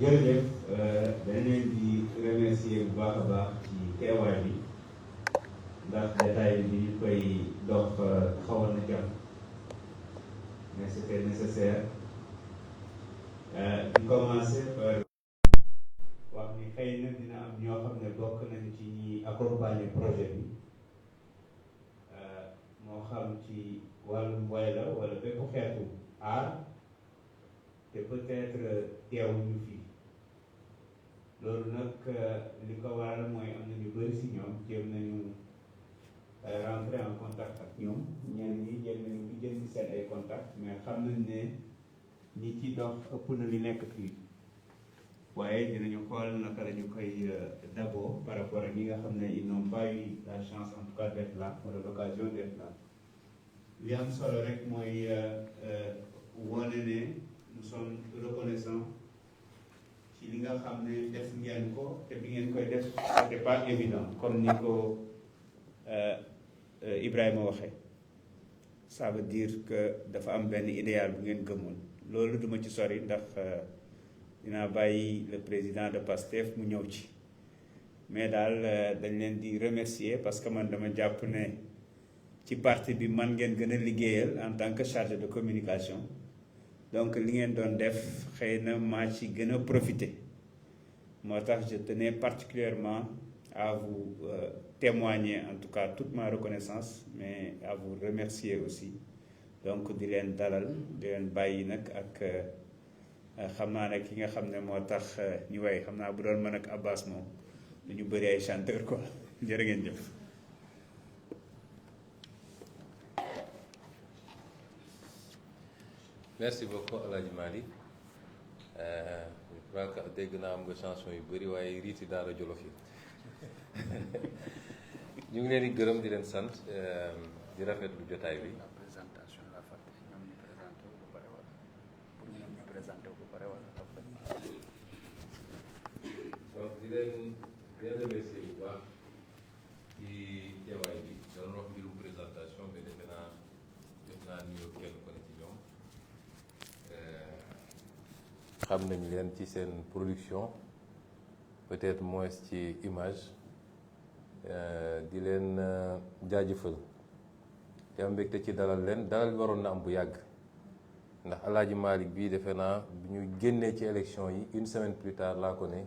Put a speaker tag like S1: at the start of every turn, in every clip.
S1: jërëjëf dañ leen di remercier bu baax a baax ci teewaay bi ndax détail bi ñu koy dox xawoon na jàpp mais c'était nécessaire di commencer par wax ni xëy na dina am ñoo xam ne bokk nañ ci ñi accompagner projet bi moo xam ci wàllum way la wala bépp xeetu aar te peut-être teewuñu fii loolu nag li ko waral mooy am na ñu bëri si ñoom jéem nañu rentrer en contact ak ñoom ñenn ñi jéem nañu di jënd seen ay contact mais xam nañ ne ñi ci dox ëpp na li nekk fii waaye dinañu xool naka la ñu koy d'abord par rapport ak ñi nga xam ne ils n'ont pas eu la chance en tout cas d'être là wala l'occasion d'être là li am solo rek mooy wane ne nous sommes reconnaissants ci li nga xam ne def ngeen ko te bi ngeen koy def c'était pas évident comme ni ko Ibrahima waxee ça veut dire que dafa am benn idéal bu ngeen gëmoon loolu duma ci sori ndax dinaa bàyyi le président de PASTEF mu ñëw ci mais daal dañ leen di remercier parce que man dama jàpp ne ci parti bi man ngeen gën a liggéeyal en tant que chargé de communication donc li ngeen doon def xëy na maa ci gën a profiter moo tax je tenais particulièrement à vous témoigner en tout cas toute ma reconnaissance mais à vous remercier aussi donc di leen dalal di leen bàyyi nag ak xam naa ne ki nga xam ne moo tax ñu way xam naa bu doon mën ak Abbas moom dañu bëri ay chanteur quoi jërë ngeen jëf.
S2: merci beaucoup El Hadj Malick je crois que dégg naa am nga chanson yu bëri waaye riiti daara Jolof yi ñu ngi leen di gërëm di leen sant di rafetlu jotaay bi.
S3: présentation la fàtte ñoom ñu présenté wu ba pare wala pour ñoom ñu présenté wu ba pare wala
S2: donc di leen remercier bu baax ci nuyoo kenn ku ne ci ñoom xam nañ leen ci seen production peut-être moins ci image di leen jaajëfal te am mbégte ci dalal leen dalal waroon na am bu yàgg ndax Alaaji Malick bii defe naa bi ñu génnee ci élection yi une semaine plus tard laa ko ne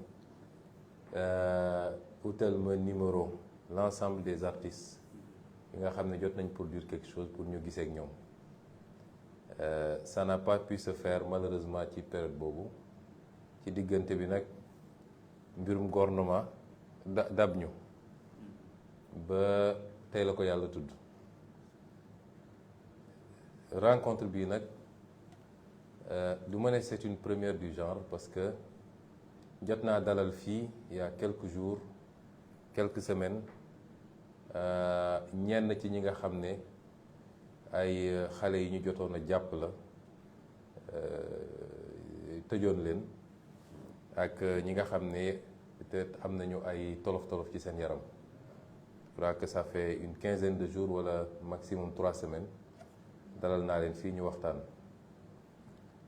S2: utal ma numéro l'ensemble des artistes yi nga xam ne jot nañ produire quelque chose pour ñu gisee ak ñoom ça n'a pas pu se faire malheureusement ci période boobu ci diggante bi nag mbirum gouvernement dab ñu ba tey la ko yàlla tudd rencontre bii nag du ma ne c'est une première du genre parce que jot naa dalal fii il y a quelques jours quelques semaines ñenn ci ñi nga xam ne ay xale yi ñu jotoon a jàpp la tëjoon leen ak ñi nga xam ne peut-être am nañu ay tolof-tolof ci seen yaram je crois que ça fait une quinzaine de jours wala maximum 3 semaines dalal naa leen fii ñu waxtaan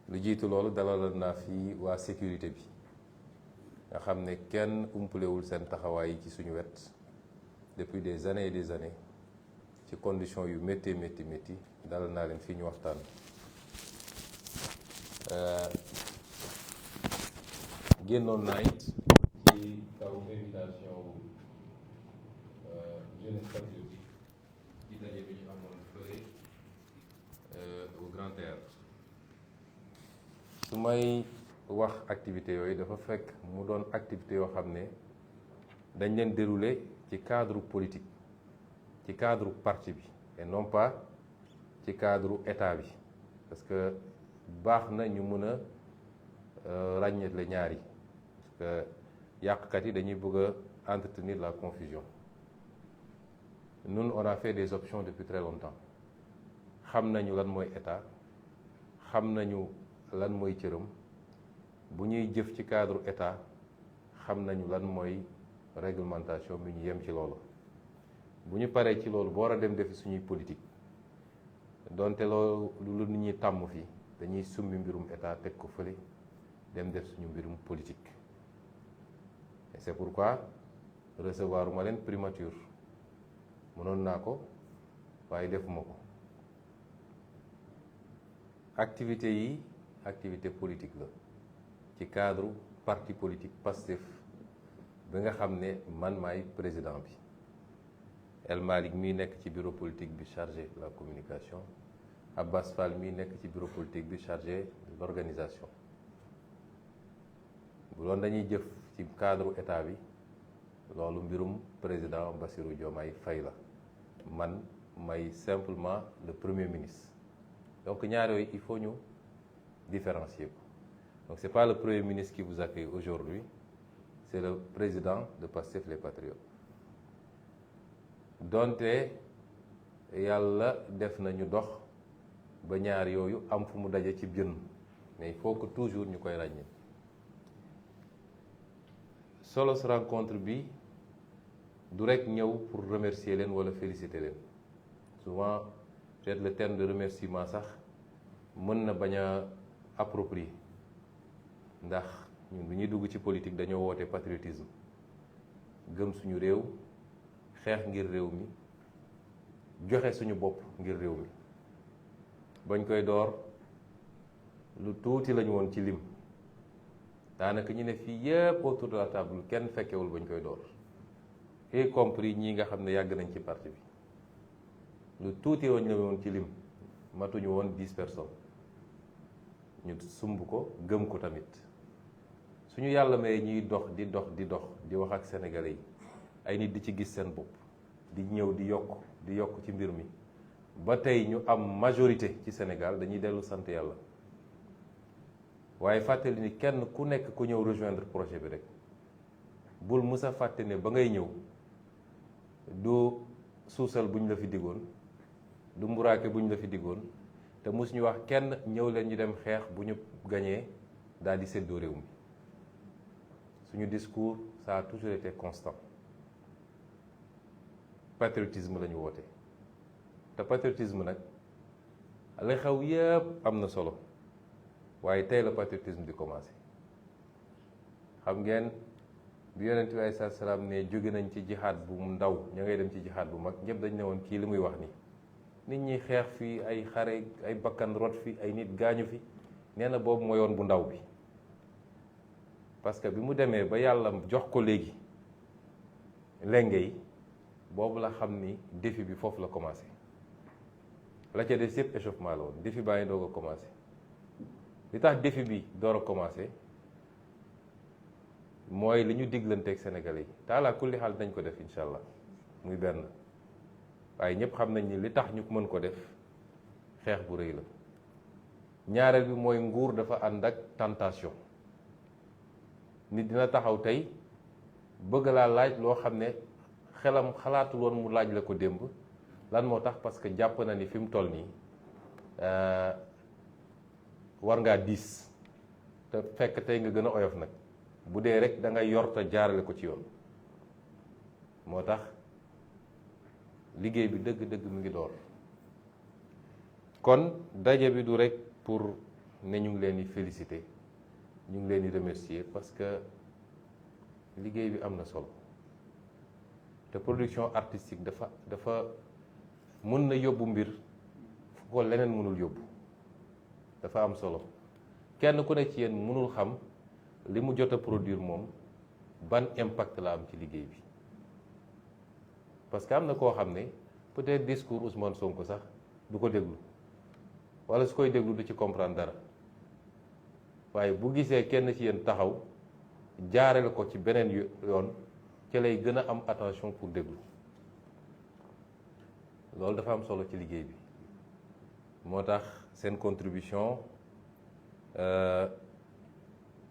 S2: lu jiitu loolu dalal naa fii waa sécurité bi nga xam ne kenn umpalewul seen taxawaay yi ci suñu wet depuis des années et des années ci conditions yu métti dalal naa leen fii ñu waxtaan génnoon naa it ci kaw invitation jeunesse patriotique ci daje bi ñu amoon fële au Grand Théâtre su may wax activité yooyu dafa fekk mu doon activité yoo xam ne dañ leen dérouler ci cadre politique ci cadre parti bi et non pas ci cadre état bi parce que baax na ñu mën a ràññeetle ñaar yi parce que yàqkat yi dañuy bëgg a entretenir la confusion nous on a fait des options depuis très longtemps xam nañu lan mooy état xam nañu lan mooy cëram bu ñuy jëf ci cadre état xam nañu lan mooy réglementation bi ñu yem ci loolu bu ñu paree ci loolu boo war a dem defi suñuy politique donte loolu lu nit ñi tàmm fii dañuy summi mbirum état teg ko fële dem def suñu mbirum politique et c'est pourquoi recevoir ma leen primature mënoon naa ko waaye defuma ko activité yi activité politique la ci cadre parti politique Pastef bi nga xam ne man maay président bi El Malick mii nekk ci bureau politique bi chargé de la communication Abbas Fall mii nekk ci bureau politique bi chargé de l'organisation bu doon dañuy jëf ci cadre état bi loolu mbirum président Bassirou Diomaye Faye la man may simplement le premier ministre donc ñaar yooyu il faut ñu différencier ko donc c'est pas le premier ministre qui vous accueille aujourd'hui c'est le président de Pastef les Patriotes donte yàlla def nañu dox ba ñaar yooyu am fu mu daje ci jën mais il faut que toujours ñu koy ràññee solo sa rencontre bi du rek ñëw pour remercier leen wala féliciter leen souvent peut-être le terme de remerciement sax mën na bañ a approprié ndax ñun bu ñuy dugg ci politique dañoo woote patriotisme gëm suñu réew xeex ngir réew mi joxe suñu bopp ngir réew mi bañ koy door lu tuuti lañu woon ci lim daanaka ñu ne fii yépp autour de la table kenn fekkewul bañ koy door y compris ñii nga xam ne yàgg nañ ci parti bi lu tuuti woon la woon ci lim matuñu woon 10 personnes ñu sumb ko gëm ko tamit suñu yàlla may ñuy dox di wax ak sénégalais yi ay nit di ci gis seen bopp di ñëw di yokk ci mbir mi ba tey ñu am majorité ci Sénégal dañuy dellu sant yàlla waaye fàttali ni kenn ku nekk ku ñëw rejoindre projet bi rek bul musa fàtte ne ba ngay ñëw du suusal bu ñu la fi diggoon du mburaake bu ñu la fi diggoon te mus ñu wax kenn ñëw leen ñu dem xeex bu ñu gañee daal di séddoo réew mi suñu discours ça a toujours été constant patriotisme la ñu woote te patriotisme nag la xew yëpp am na solo waaye tey la patriotisme di commencé. xam ngeen bi yonent bi alayhi salaam ne jóge nañ ci jihaad bu ndaw ña ngay dem ci jihaad bu mag ñëpp dañ ne woon kii li muy wax ni nit ñi xeex fii ay xare ay bakkan rot fi ay nit gaañu fi nee na boobu mooy yoon bu ndaw bi. parce que bi mu demee ba yàlla jox ko léegi lenge yi boobu la xam ni défi bi foofu la commencé la ca des yëpp échauffement la woon défi baa ngi doog a commencé. li tax défi bi door a commencé mooy li ñu diglanteeg Sénégalais yi taalaa kulli xaal dañ ko def incha allah muy benn waaye ñëpp xam nañ ni li tax ñu mën ko def xeex bu rëy la. ñaareel bi mooy nguur dafa ànd ak tentation. nit dina taxaw tey bëgg laa laaj loo xam ne xelam xalaatul woon mu laaj la ko démb lan moo tax parce que jàpp na ni fi mu toll nii war ngaa diis te fekk tey nga gën a oyof nag bu dee rek da ngay yor te jaarale ko ci yoon. moo tax liggéey bi dëgg-dëgg mu ngi door kon daje bi du rek pour ne ñu ngi leen di féliciter ñu ngi leen di remercier parce que liggéey bi am na solo te production artistique dafa mën na yóbbu mbir fu ko leneen mënul yóbbu dafa am solo kenn ku ne ci yéen mënul xam li mu jot a produire moom ban impact la am ci liggéey bi parce que am na koo xam ne peut-être discours Ousmane Sonko sax du ko déglu wala su koy déglu du ci comprendre dara waaye bu gisee kenn ci yéen taxaw jaarale ko ci beneen yoon ci lay gën a am attention pour déglu loolu dafa am solo ci liggéey bi moo tax seen contribution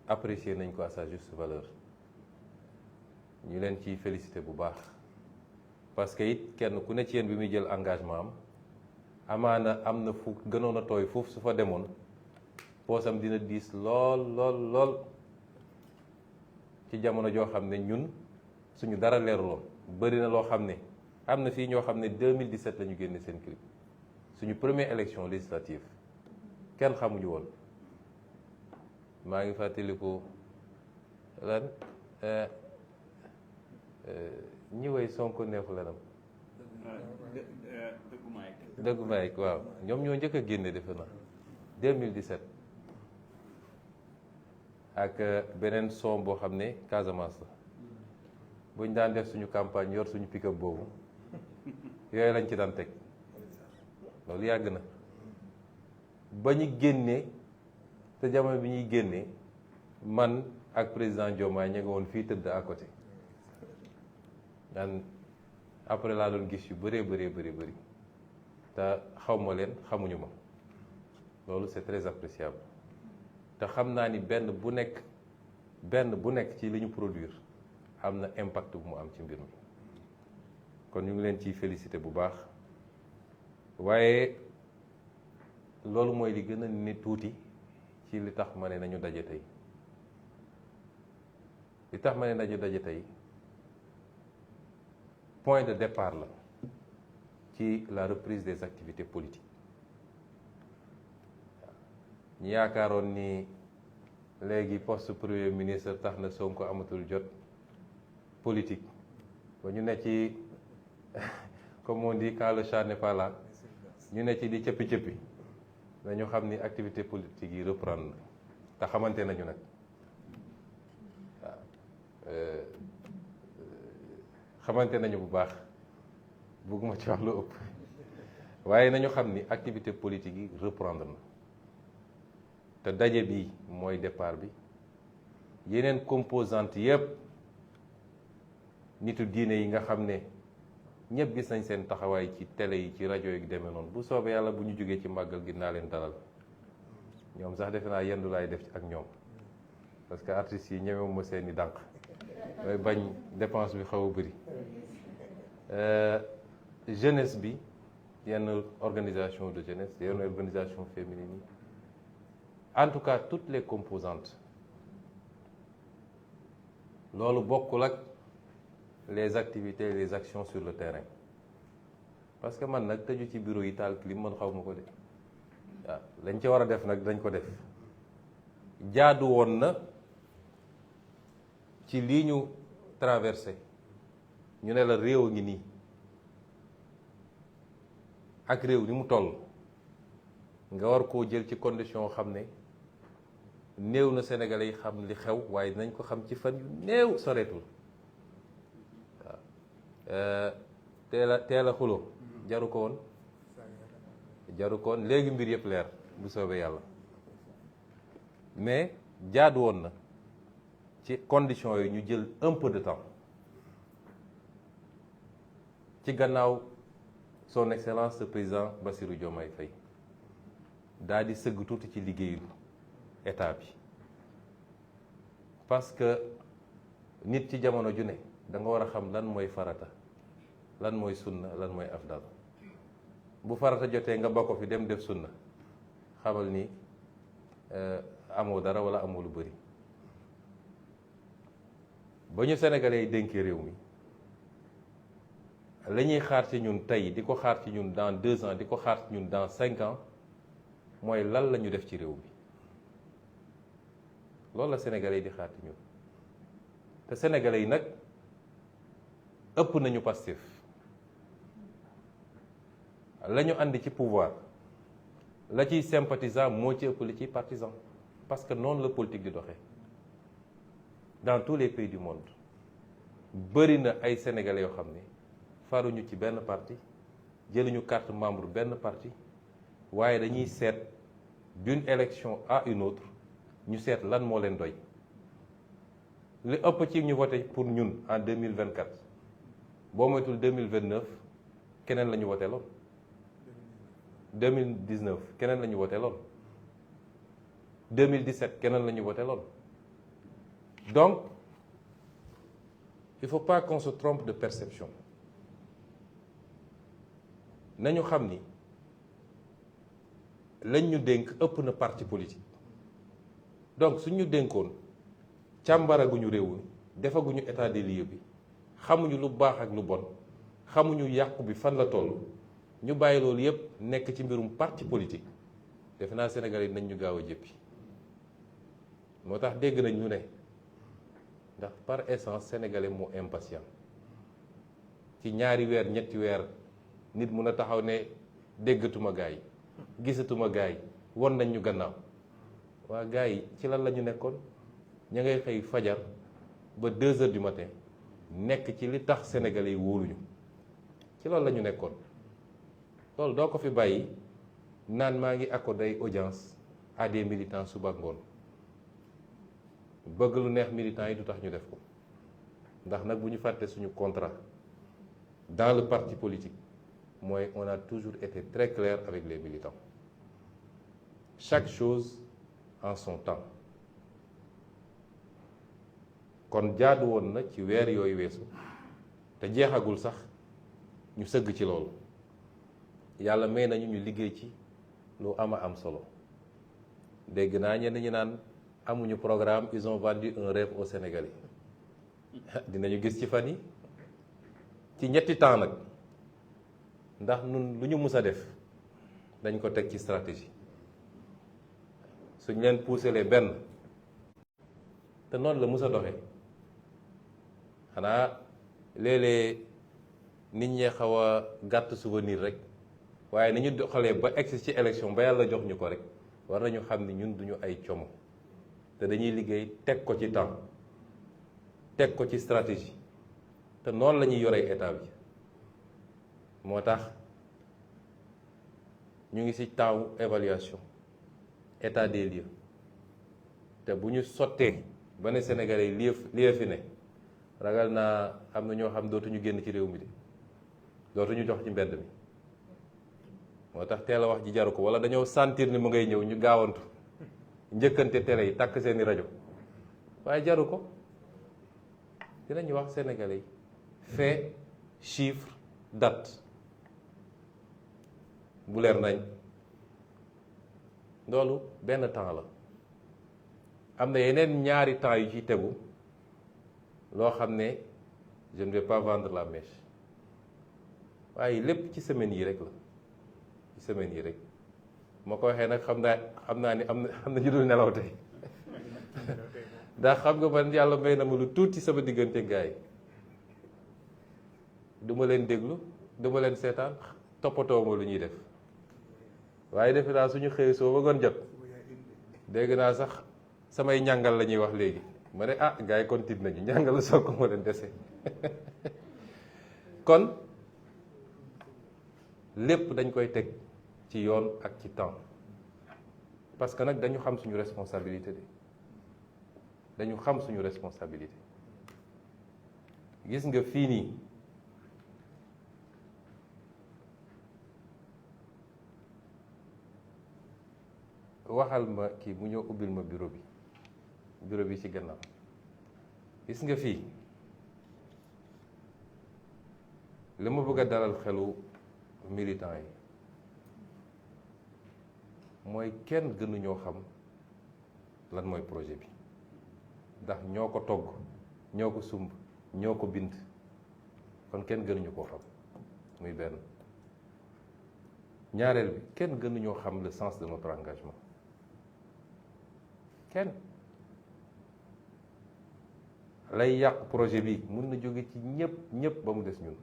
S2: apprécier nañ ko à sa juste valeur ñu leen ciy féliciter bu baax parce que it kenn ku ne ci yéen bi muy jël engagement am amaana am na fu gënoon a tooy foofu su fa demoon poosam dina diis lool ci jamono joo xam ne ñun suñu dara leeruloon bëri na loo xam ne am na fii ñoo xam ne 2017 la ñu génne seen clip suñu première élection législative kenn xamuñu woon maa ngi fàttaliku lan ñi way Sonko neexu lanam dëggu Mike waaw ñoom ñoo njëkk a génne defe na 2017 ak beneen son boo xam ne Casamance la buñ daan def suñu campagne yor suñu pick-up boobu yooyu lañ ci daan teg loolu yàgg na ba ñu génnee te jamono bi ñuy génnee man ak président Diomaye ñu nga woon fii tëdd à côté daan après laa doon gis yu bëree bëri te xaw ma leen xamuñu ma loolu c'est très appréciable te xam naa ni benn bu nekk ci li ñu produire am na impact bu mu am ci mbir mi kon ñu ngi leen ciy féliciter bu baax waaye loolu mooy li gën a ni tuuti ci li tax ma ne nañu daje tey li tax ma ne nañu daje tey point de départ la ci la reprise des activités politiques ñu yaakaaroon ni léegi poste premier ministre tax na Sonko amatul jot politique ba ñu ne ci comme on dit quand le chat n'est pas là ñu ne ci di cëppi dañu xam ni activité politique yi reprendre te xamante nañu nag waaw xamante nañu bu baax bëgguma ci wax lu ëpp waaye nañu xam ni activité politique yi reprendre na te daje bi mooy départ bi yeneen composante yépp nitu diine yi nga xam ne ñëpp gis nañ seen taxawaay ci télé yi ci rajo yi demee noonu bu soobee yàlla bu ñu jógee ci màggal gi naa leen dalal ñoom sax defe naa yendu laay def ak ñoom parce que artistes yi ñemewuma seeni dànq mooy bañ dépense bi xaw a bëri jeunesse bi yenn organisation de jeunesse yenn organisation féminine yi en tout cas toutes les composantes loolu bokkul ak les activités et les actions sur le terrain parce que man nag tëju ci bureau yi taal clim man xaw ma ko de lañ ca war a def nag dañ ko def jaadu woon na ci lii ñu traversé ñu ne la réew a ngi nii ak réew ni mu toll nga war koo jël ci condition xam ne néew na Sénégalais yi xam li xew waaye dinañ ko xam ci fan yu néew soreetul waaw teel a xuloo jaru ko woon léegi mbir yëpp leer bu soobee yàlla mais jaadu woon na ci conditions yi ñu jël un peu de temps ci gannaaw son excellence le président Bassirou Diomaye Faye daal di sëgg tuuti ci liggéeyu état bi parce que nit ci jamono ju ne da nga war a xam lan mooy farata lan mooy sunna lan mooy afdal bu farata jotee nga bokk fi dem def sunna xamal ni amoo dara wala amoo lu bëri ba ñu sénégalais yi dénkee réew mi la ñuy xaar ci ñun tey di ko xaar ci ñun dans 2 ans di ko xaar ci ñun dans 5 ans mooy lan la ñu def ci réew mi loolu la sénégalais yi di xaar ci ñun te sénégalais yi nag ëpp nañu Pastef la ñu àndi ci pouvoir la ciy sympathisant moo ci ëpp li ciy partisan parce que noonu la politique di doxee dans tous les pays du monde bëri na ay sénégalais yoo xam ne faruñu ci benn parti jëluñu carte membre benn parti waaye dañuy seet d'une élection à une autre ñu seet lan moo leen doy li ëpp ci ñu voté pour ñun en 2024 boo moytul 2029 keneen la ñu voté loon 2019 keneen la ñu voté loon 2017 keneen la ñu voté loon donc il faut pas qu'on se trompe de perception nañu xam ni lañ ñu dénk ëpp na parti politique donc suñ ñu dénkoon càmbaraguñu réew mi defaguñu état des lieux bi xamuñu lu baax ak lu bon xamuñu yàqu bi fan la toll ñu bàyyi loolu yépp nekk ci mbirum parti politique defe naa Sénégal yi nañ ñu gaaw a jëppi moo tax dégg nañ ñu ne ndax par essence sénégalais moo impatient ci ñaari weer ñetti weer nit mun a taxaw ne déggatuma gaa yi gisatuma gaa yi won nañ ñu gannaaw waa gaa yi ci lan la ñu nekkoon ña ngay xëy fajar ba 2 heures du matin nekk ci li tax sénégalais yi wóoluñu ci loolu la ñu nekkoon loolu doo ko fi bàyyi naan maa ngi accordé ay audience à des militants suba ngoon bëgg lu neex militants yi du tax ñu def ko ndax nag bu ñu fàtte suñu contrat dans le parti politique mooy on a toujours été très clair avec les militants chaque chose en son temps kon jaadu woon na ci weer yooyu weesu te jeexagul sax ñu sëgg ci loolu yàlla may nañu ñu liggéey ci lu am solo dégg naa ñenn ñi naan amuñu programme ils ont vendu un rêve aux Sénégalais dinañu gis ci fan yi ci ñetti temps nag ndax nun lu ñu mus a def dañ ko teg ci stratégie suñ leen pousselee benn te noonu la mus a doxee xanaa léeg-léeg nit ñee xaw a gàtt souvenir rek waaye ni ñu doxalee ba egsi ci élection ba yàlla jox ñu ko rek war nañu xam ni ñun duñu ay como te dañuy liggéey teg ko ci temps teg ko ci stratégie te noonu la ñuy yoree état bi moo tax ñu ngi ci temps évaluation état des lieux te bu ñu sottee ba ne Sénégalais yi lii fi ne ragal naa am na ñoo xam dootuñu génn ci réew mi de dootuñu jox ci mbedd mi moo tax teel a wax ji jaru ko wala dañoo sentir ni mu ngay ñëw ñu gaawantu njëkkante télé yi takk seeni rajo waaye jaru ko dinañu wax Sénégalais yi fait chiffre date bu leer nañ loolu benn temps la am na yeneen ñaari temps yu ci tegu loo xam ne je ne vais pas vendre la mèche waaye lépp ci semaine yi rek la ci semaine yi rek ma ko waxee nag xam naa ni am na ñu dul nelaw tey ndax xam nga man yàlla may na ma lu tuuti sama diggante gars yi du ma leen déglu du ma leen seetaan toppatoo ma lu ñuy def waaye defe naa suñu xëy soo ba ngoon jot dégg naa sax samay ñàngal la ñuy wax léegi ma ne ah gars yi kon tiit nañu ñàngal soo ko ma leen dese kon lépp dañ koy teg ci yoon ak ci temps parce que nag dañu xam suñu responsabilité dañu xam suñu responsabilité gis nga fii nii waxal ma kii mu ñëw ubbil ma bureau bi ci gannaaw gis nga fii li ma bëgg a dalal xelu militant yi mooy kenn gënuñoo xam lan mooy projet bi ndax ñoo ko togg ñoo ko sumb ñoo ko bind kon kenn gënuñu koo xam muy benn ñaareel bi kenn gënuñoo xam le sens de notre engagement kenn lay yàq projet bi mun na jóge ci ñëpp ba mu des ñun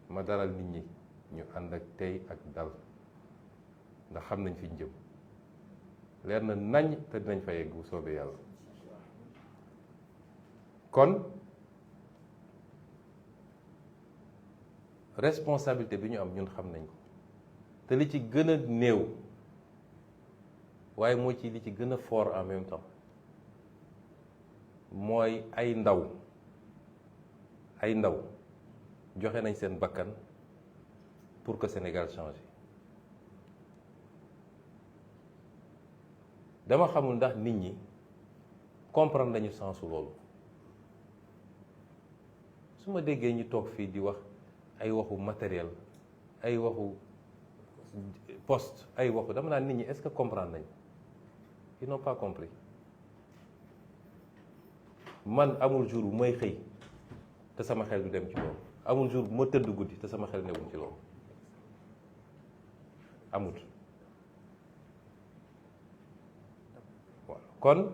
S2: ma dalal nit ñi ñu ànd ak tey ak dal ndax xam nañ fi ñu jëm leer na nañ te dinañ fa yegg bu soobee yàlla kon responsabilité bi ñu am ñun xam nañ ko te li ci gën a néew waaye moo ci li ci gën a fort en même temps mooy ay ndaw joxe nañ seen bakkan pour que Sénégal change dama xamul ndax nit ñi comprendre nañu sensu loolu su ma déggee ñu toog fii di wax ay waxu matériel ay waxu poste ay waxu dama naan nit ñi est-ce que comprendre nañ ils n'ont pas compris man amul jour bu may xëy te sama xel du dem ci loolu amul jour bu ma tëdd guddi te sama xel newul ci loolu amut voilà kon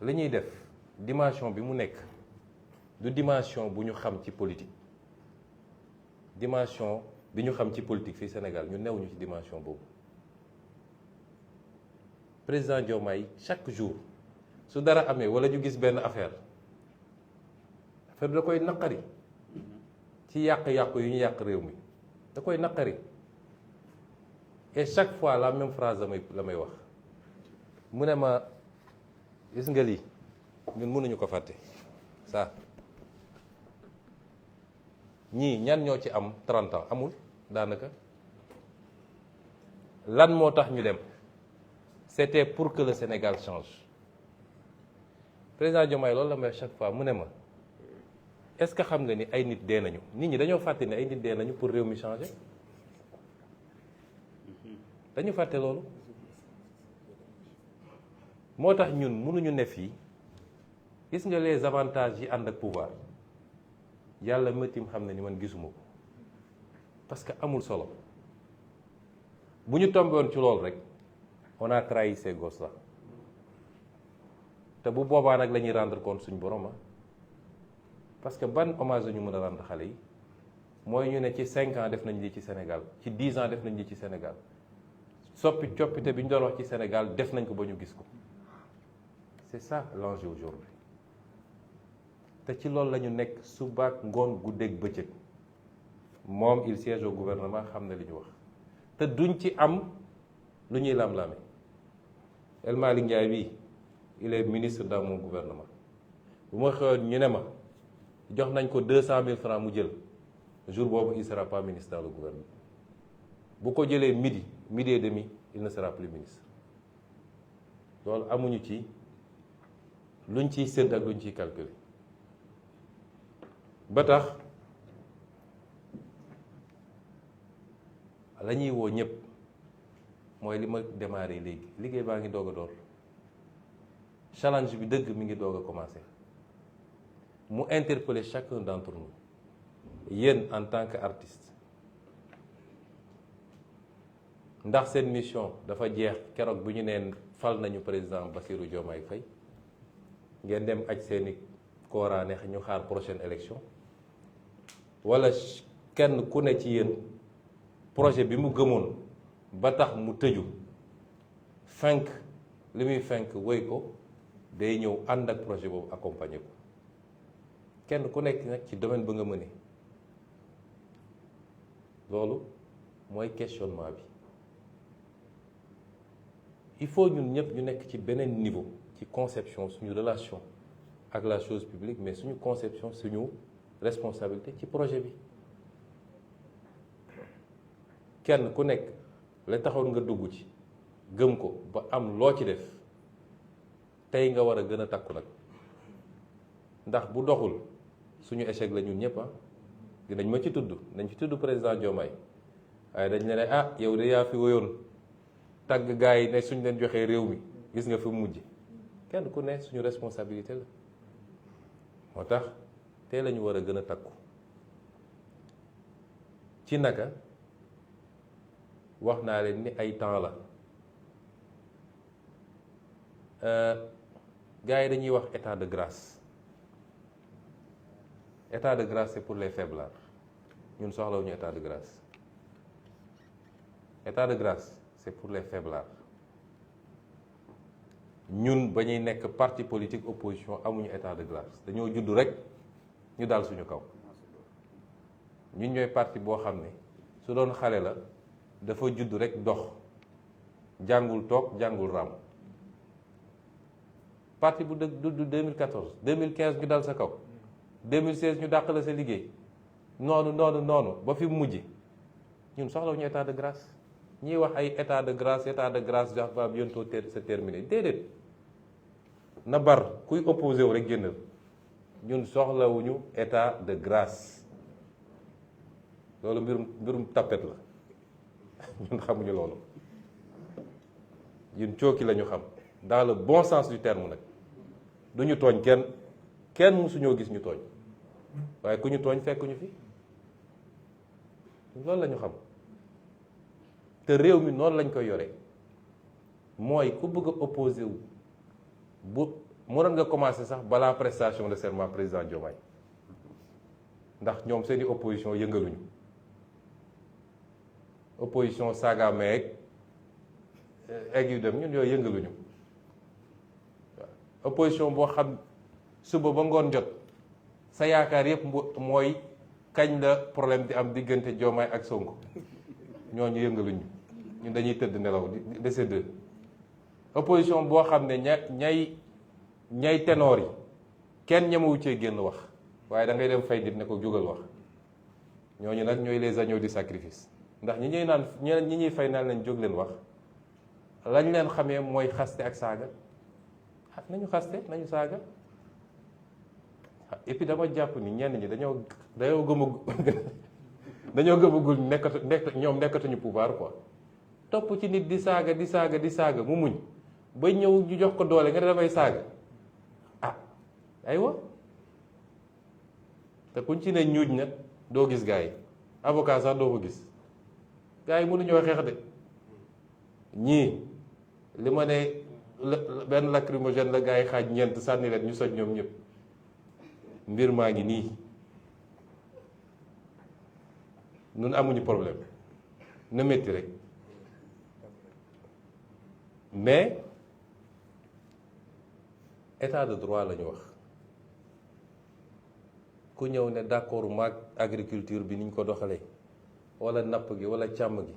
S2: li ñuy def dimension bi mu nekk du dimension bu ñu xam ci politique dimension bi ñu xam ci politique fii Sénégal ñu newuñu ci dimension boobu président Diomaye chaque jour su dara amee wala ñu gis benn affaire da koy naqari ci yàq-yàq yu ñu yàq réew mi da koy naqari et chaque fois la même phrase la may wax mu ne ma gis nga lii ñun mënuñu ko fàtte ça ñii ñan ñoo ci am 30 ans amul daanaka lan moo tax ñu dem c'était pour que le Sénégal change président Diomaye loolu la may chaque fois mu ne ma est-ce que xam nga ni ay nit dee nañu nit ñi dañoo fàtte ni ay nit dee nañu pour réew mi changer dañu fàtte loolu moo tax ñun mënuñu ne fii gis nga les avantages yi ànd ak pouvoir yàlla métim xam na ni man gisuma ko parce que amul solo bu ñu tombé woon ci loolu rek on a trahi ces gosses là te bu boobaa nag la ñuy rendre compte suñu borom parce que ban hommage la ñu mën a rendre xale yi mooy ñu ne ci 5 ans def nañ lii ci Sénégal ci 10 ans def nañ lii ci Sénégal coppite bi ñu doon wax ci Sénégal def nañ ko ba ñu gis ko c'est ça l'enjeu aujourd'hui te ci loolu la ñu nekk subaak ngoon guddeeg bëccëg moom il siège au gouvernement xam na li ñu wax te duñ ci am lu ñuy lam-lame El Malick Ndiaye bii il est ministre dans mon gouvernement bu ma xëyoon ñu ne ma jox nañ ko 200 000 francs mu jël jour boobu il sera pas ministre dans le gouvernement bu ko jëlee midi et demi il ne sera plus ministre loolu amuñu ci luñ ciy sédd ak luñ ciy calculer ba tax la ñuy woo ñëpp mooy li ma démarré léegi liggéey baa ngi doog a door challenge bi dëgg mi ngi doog a commencé mu interpeller chacun d'entre nous yéen en tant que artiste ndax seen mission dafa jeex keroog bu ñu neen fal nañu président Bassirou Diomaye Faye ngeen dem aj seeni kooraane ñu xaar prochaine élection wala kenn ku ne ci yéen projet bi mu gëmoon ba tax mu tëju fenk li muy fenk wéy ko day ñëw ànd ak projet boobu accompagner ko kenn ku nekk nag ci domaine ba nga mëne loolu mooy questionnement bi il faut ñun ñëpp ñu nekk ci beneen niveau ci conception suñu relation ak la chose publique mais suñu conception suñu responsabilité ci projet bi kenn ku nekk la taxoon nga dugg ci gëm ko ba am loo ci def tey nga war a gën a takku nag ndax bu doxul suñu échec la ñun ñëpp dinañ ma ci tudd nañ ci tudd président Diomaye waaye dañ ne ah yow de yaa fi woyoon tàgg gars yi ne suñ leen joxee réew mi gis nga fi mujj kenn ku ne suñu responsabilité la moo tax tey la ñu war a gën a takku ci naka wax naa leen ni ay temps la gars yi dañuy wax état de grâce état de grâce c'est pour les faiblards ñun soxlawuñu état de grâce état de grâce c'est pour les faiblards ñun ba ñuy nekk parti politique opposition amuñu état de grâce dañoo judd rek ñu dal suñu kaw ñun ñooy parti boo xam ne su doon xale la dafa judd rek dox jàngul toog jàngul raam parti bu dudd 2014 2015 ñu dal sa kaw 2016 ñu dàq la sa liggéey noonu ba fi mujj ñun soxlawuñu état de grâce ñiy wax ay état de grâce va bientôt se terminer déedéet na bar kuy opposé wu rek génnal ñun soxlawuñu état de grâce loolu mbirum tapet la ñun xamuñu loolu ñun cooki la ñu xam dans le bon sens du terme nag du ñu tooñ kenn mësuñoo gis ñu tooñ waaye ku ñu tooñ fekkuñu fi loolu la ñu xam te réew mi noonu lañ koy yore mooy ku bëgg a opposé wu bu mënoon nga commencé sax balaa prestation de serment président Diomaye ndax ñoom seeni opposition yëngaluñu opposition saaga meeg egg yu dem ñun yooyu yëngaluñu waaw opposition boo xam suba ba ngoon jot sa yaakaar yëpp mooy kañ la problème di am diggante Diomaye ak Sonko ñooñu yëngaluñu ñun dañuy tëdd nelaw di séddee opposition boo xam ne ñay ténor yi kenn ñemewu cee génn wax waaye da ngay dem fay nit ne ko jógal wax ñooñu nag ñooy les agneaux du sacrifice ndax ñi ñuy fay naan leen jóg leen wax lañ leen xamee mooy xaste ak saaga nañu xaste nañu saaga et puis dama jàpp ni ñenn ñi dañoo gëmagul ñoom nekkatuñu pouvoir quoi topp ci nit di saaga mu muñ ba ñëw ñu jox ko doole nga ne damay saaga aywa te kuñ ci ne ñuuj nag doo gis gars yi avocat sax doo ko gis gars yi mënuñoo xeex de ñii li ma ne benn lacrymogène la gars yi xaaj ñeent sànni leen ñu soj ñoom ñëpp mbir maa ngi nii nun amuñu problème na métti rek mais état de droit la ñu wax ku ñëw ne d'accord maag agriculture bi niñ ko doxalee wala napp gi wala càmm gi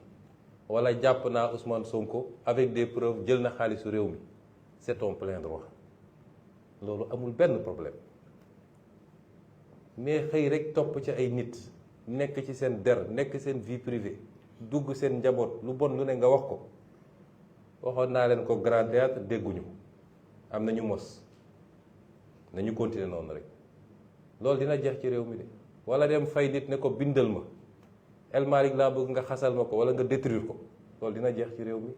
S2: wala jàpp naa Ousmane Sonko avec des preuves jël na xaalisu réew mi c'est ton plein droit loolu amul benn problème mais xëy rek topp ci ay nit nekk ci seen der nekk seen vie privée dugg seen njaboot lu bon lu ne nga wax ko waxoon naa leen ko grand théâtre dégguñu am nañu mos nañu continuer noonu rek loolu dina jeex ci réew mi de wala dem fay nit ne ko bindal ma El Malick laa bëgg nga xasal ma ko wala nga détruire ko loolu dina jeex ci réew mi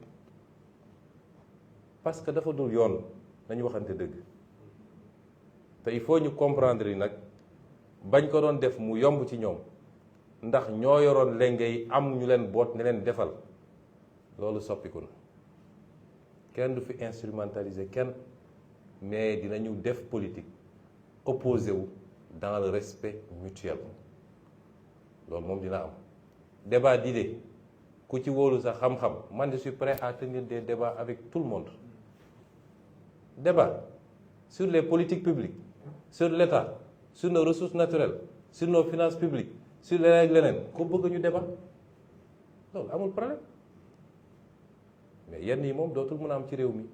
S2: parce que dafa dul yoon nañu waxante dëgg te il faut ñu comprendre yi nag bañ ko doon def mu yomb ci ñoom ndax ñoo yoroon lenge yi am ñu leen boot ne leen defal loolu soppiku na kenn du fi instrumentaliser kenn mais dinañu def politique opposé wu dans le respect mutuel loolu moom dina am débat d'idées ku ci wóolu sa xam-xam man je suis prêt à tenir des débats avec tout le monde débat sur les politiques publiques sur l'État sur nos ressources naturelles sur nos finances publiques sur leneen ak leneen ko bëgg ñu débat loolu amul problème mais yenn yi moom dootul mën a am ci réew mi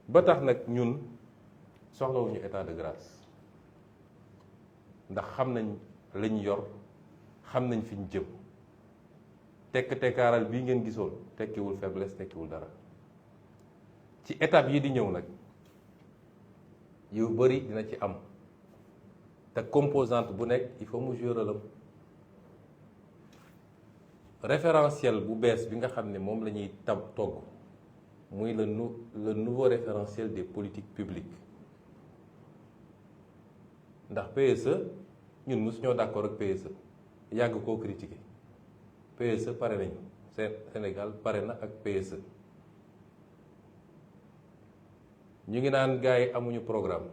S2: ba tax nag ñun soxlawuñu état de grâce ndax xam nañ lañ yor xam nañ fi ñu jëm tekk-tekkaaral bii ngeen gisoon tekkiwul faiblesse tekkiwul dara ci étape yi di ñëw nag yu bëri dina ci am te composante bu nekk il faut mu jouer rôle am référentiel bu bees bi nga xam ne moom la ñuy togg muy le nouveau référentiel des politiques publiques ndax PSE ñun mosuñoo d'accord ak PSE yàgg koo critiquer PSE pare nañu Sénégal pare na ak PSE ñu ngi naan gars yi amuñu programme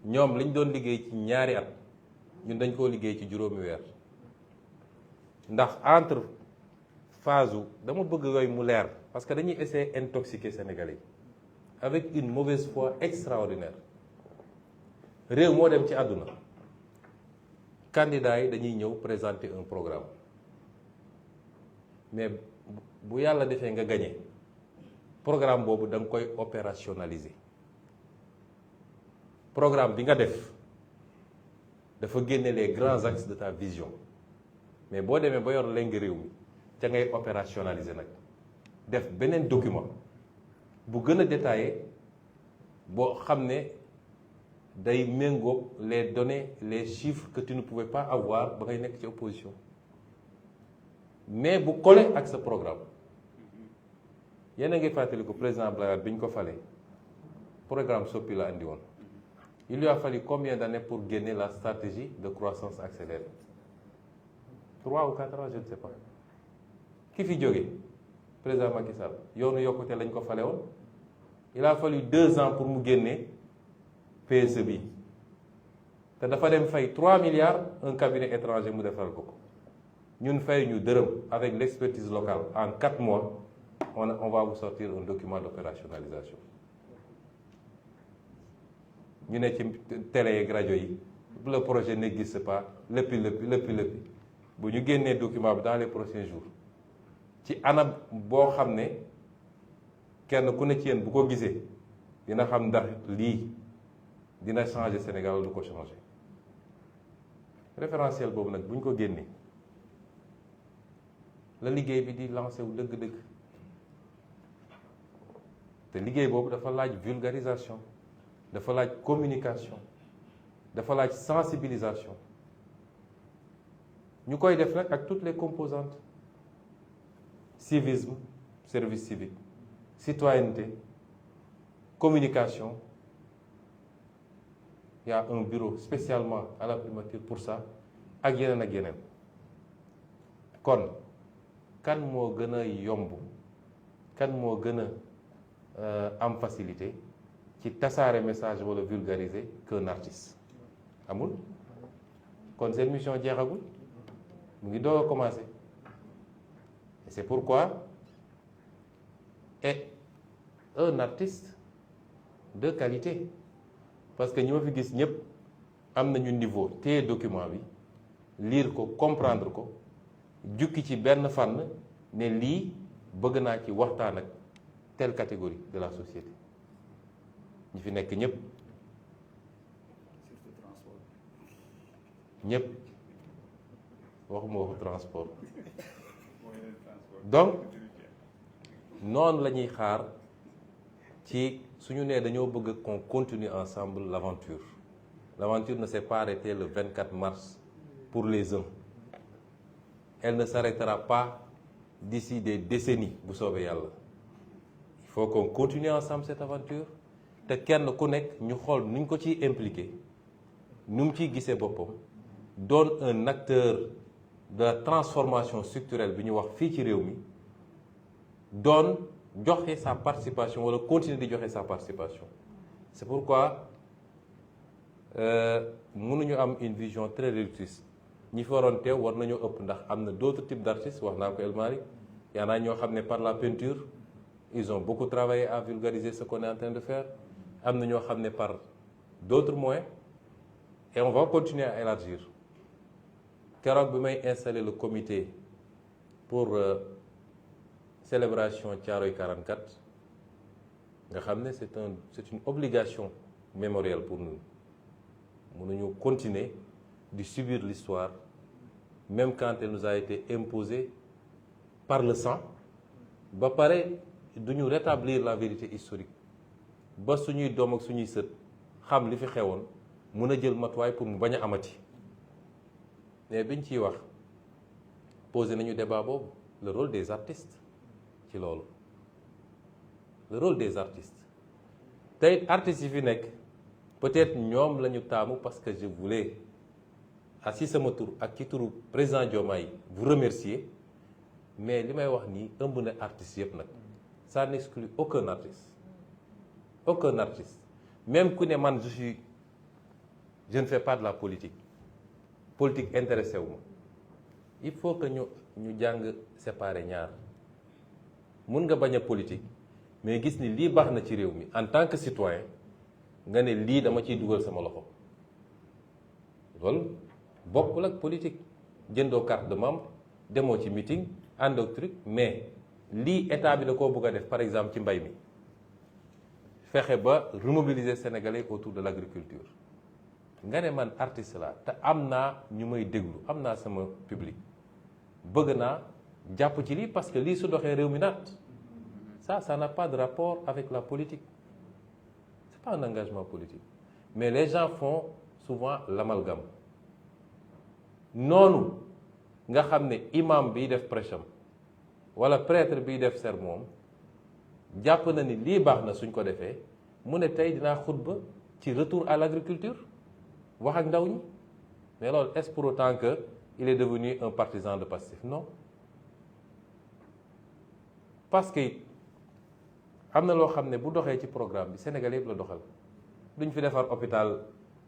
S2: ñoom liñ doon liggéey ci ñaari at ñun dañ koo liggéey ci juróomi weer ndax entre phase dama bëgg yooyu mu leer parce que dañuy essayer intoxiquer Sénégalais yi avec une mauvaise foi extraordinaire réew moo dem ci àdduna candidats yi dañuy ñëw présenter un programme mais bu yàlla defee nga gagné programme boobu da nga koy opérationnaliser programme bi nga def dafa génne les grands axes de ta vision mais boo demee ba yor leng réew mi ca ngay opérationnaliser nag def beneen document bu gën a détaillé boo xam ne day méngóog les données les chiffres que tu ne pouvais pas avoir ba ngay nekk ci opposition mais bu collé ak sa programme yéen a ngi fàttali ko président Abdoulaye Wade bi ñu ko falee programme soppi la andi woon il lui a fallu combien d'années pour génner la stratégie de croissance accélérée 3 ou 4 ans je ne sais pas ki fi jóge président Macky Sall yoonu yokkute lañ ko fale woon il a fallu 2 ans pour mu génne PSE bi te dafa dem fay 3 milliards un cabinet étranger mu defal ko ñun fay ñu dërëm avec l'expertise locale en 4 mois on va vous sortir un document d'opérationnalisation ñu ne ci télé yeeg rajo yi le projet n'existe pas léppi bu ñu génnee document bi dans les prochains jours ci anam boo xam ne kenn ku ne ci yéen bu ko gisee dina xam ndax lii dina changer Sénégal wala du ko changer référentiel boobu nag bu ñu ko génnee la liggéey bi di lancé wu dëgg-dëgg te liggéey boobu dafa laaj vulgarisation dafa laaj communication dafa laaj sensibilisation ñu koy def nag ak toutes les composantes civisme service civique citoyenneté communication il y a un bureau spécialement à la primature pour ça ak yeneen kon kan moo gën a yomb kan moo gën a am facilité ci tasaare message wala vulgariser qu'un artiste amul kon seen mission jeexagul mu ngi doog a commencer et c'est pourquoi est un artiste de qualité parce que ñi ma fi gis ñëpp am nañu niveau téye document bi lire ko comprendre ko jukki ci benn fànn ne lii bëgg naa ci waxtaan ak telle catégorie de la société ñi fi nekk ñëpp waxuma waxu transport donc noonu la ñuy xaar ci suñu nee dañoo bëgg qu'on continue ensemble l'aventure ne s'est pas arrêtée le 24 mars pour les uns elle ne s'arrêtera pas d'ici des décennies bu soobee yàlla il faut qu'on continue ensemble cette aventure te kenn ku nekk ñu xool nuñ ko ciy impliqué nu mu ciy gisee boppam doon un acteur de la transformation structurelle bi ñu wax fii ci réew mi doon joxe sa participation wala continuer di joxe sa participation. C'est pourquoi mënuñu am une vision très réductrice. ñi fi waroon teew war nañoo ëpp ndax am na d'autres types d'artistes wax naa ko El Malick y en a ñoo xam ne par la peinture ils ont beaucoup travaillé à vulgariser ce qu'on est en train de faire. am na ñoo xam ne par d'autres moyens et on va continuer à élargir. keroog bi may installer le comité pour célébration Thiaroye 44 nga xam ne c'est une obligation mémorielle pour nous. mënuñu continuer de subir l'histoire même quand elle nous a été imposée par le sang ba pare duñu rétablir la vérité historique ba suñuy doom ak suñuy sët xam li fi xewoon mën a jël matuwaay pour mu bañ a amati. mais biñ ciy wax posé nañu débat boobu le rôle des artistes ci loolu le rôle des artistes tey artistes yi fi nekk peut-être ñoom la ñu taamu parce que je voulais si sama tur ak ci turu président Diomaye vous remercier mais li may wax nii ëmb na artistes yëpp nag ça n'exclut aucun artiste même ku ne man je ne fais pas de la politique intéressé wu ma il faut que ñu jàng séparer ñaar mun nga bañ a politique mais gis ni lii baax na ci réew mi en tant que citoyen nga ne lii dama ciy dugal sama loxo loolu bokkul ak politique jëndoo carte de membre demoo ci meeting ànd ak truc mais lii état bi da koo bëgg a def par exemple ci mbay mi fexe ba remobiliser Sénégalais autour de l'agriculture nga ne man artiste la te am naa ñu may déglu am naa sama public bëgg naa jàpp ci lii parce que lii su doxee réew mi naat ça n'a pas de rapport avec la politique c'est pas un engagement politique mais les gens font souvent l'amalgame noonu nga xam ne imam biy def prêche wala prêtre biy def sermon jàpp na ni lii baax na suñ ko defee mu ne tey dinaa xutba ci retour à l'agriculture wax ak ndaw ñi mais loolu est-ce pour autant que il est devenu un partisan de Pastef? Non, parce que am na loo xam ne bu doxee ci programme bi Sénégal yëpp la doxal. duñ fi defar hôpital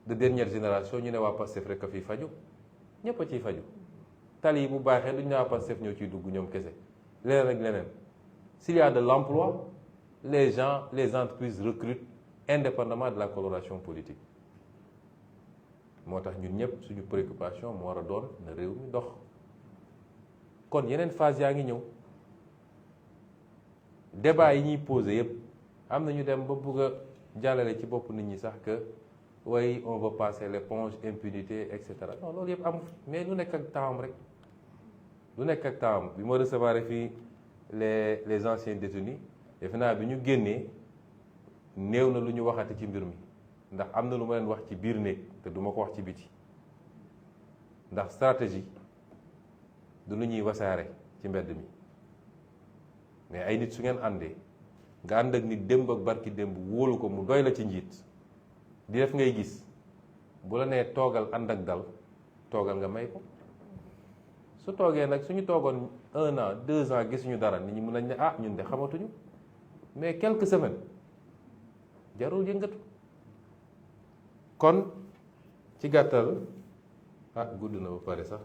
S2: de dernière génération ñu ne waa Pastef rek a fiy faju ñëpp a ciy faju tali yi bu baaxee duñ ne waa Pastef ñoo ciy dugg ñoom kese leneen ak leneen. S'il y a de l'emploi, les gens, les entreprises recrutent indépendamment de la coloration politique. moo tax ñun ñëpp suñu préoccupation moo war a doon na réew mi dox kon yeneen phase yaa ngi ñëw débat yi ñuy posé yëpp am na ñu dem ba bugg a jàllale ci bopp nit ñi sax que oui on veut passer l'éponge impunité et cetera non loolu yëpp amu mais lu nekk ak temps rek lu nekk ak temps bi ma recevoir fii les anciens détenus defe naa bi ñu génnee néew na lu ñu waxati ci mbir mi ndax am na lu ma leen wax ci biir néeg te du ma ko wax ci biti ndax stratégie du lu ñuy wasaare ci mbedd mi mais ay nit su ngeen àndee nga ànd ak nit démb ak barki démb wóolu ko mu doy la ci njiit di def ngay gis bu la nee toogal ànd ak dal toogal nga may ko su toogee nag suñu toogoon 1 an 2 ans gisuñu dara nit ñi mën nañ ne ah ñun de xamatuñu mais quelques semaines jarul yëngatu kon ci gàttal gudd na ba pare sax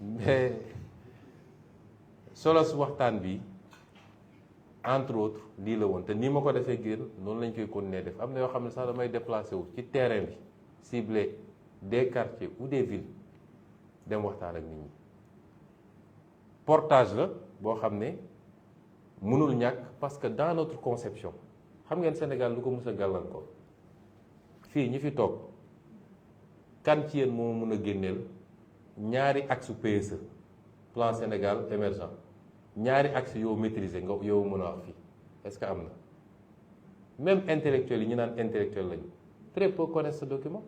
S2: mais solos waxtaan bi entre autres lii la woon te nii ma ko defee génn noonu lañ koy continuer def am na yoo xam ne sax damay déplacé wu ci terrain bi ciblé des quartiers ou des villes dem waxtaan ak nit ñi portage la boo xam ne mënul ñàkk parce que dans notre conception xam ngeen Sénégal lu ko mës a gàllankoor fii ñi fi toog kan ci yéen moo mun a génneel ñaari axe PSE plan Sénégal émergent ñaari axe yow maîtriser nga yow mën a wax fii est-ce que am na même intellectuels yi ñu naan intellectuel lañu très peu connaissent ce document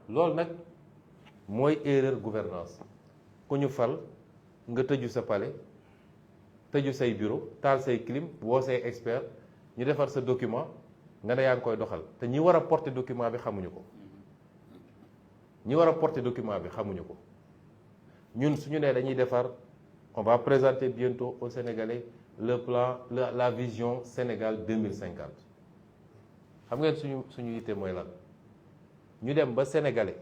S2: loolu nag mooy erreur gouvernance ku ñu fal nga tëju sa palais tëju say bureau taal say clim woo say expert ñu defar sa document nga ne yaa ngi koy doxal te ñi war a porter document bi xamuñu ko ñi war a porter document bi xamuñu ko. ñun suñu nee dañuy defar, on va présenter bientôt aux Sénégalais le plan, la vision Sénégal 2050. xam ngeen suñu yitte mooy lan? ñu dem ba Sénégalais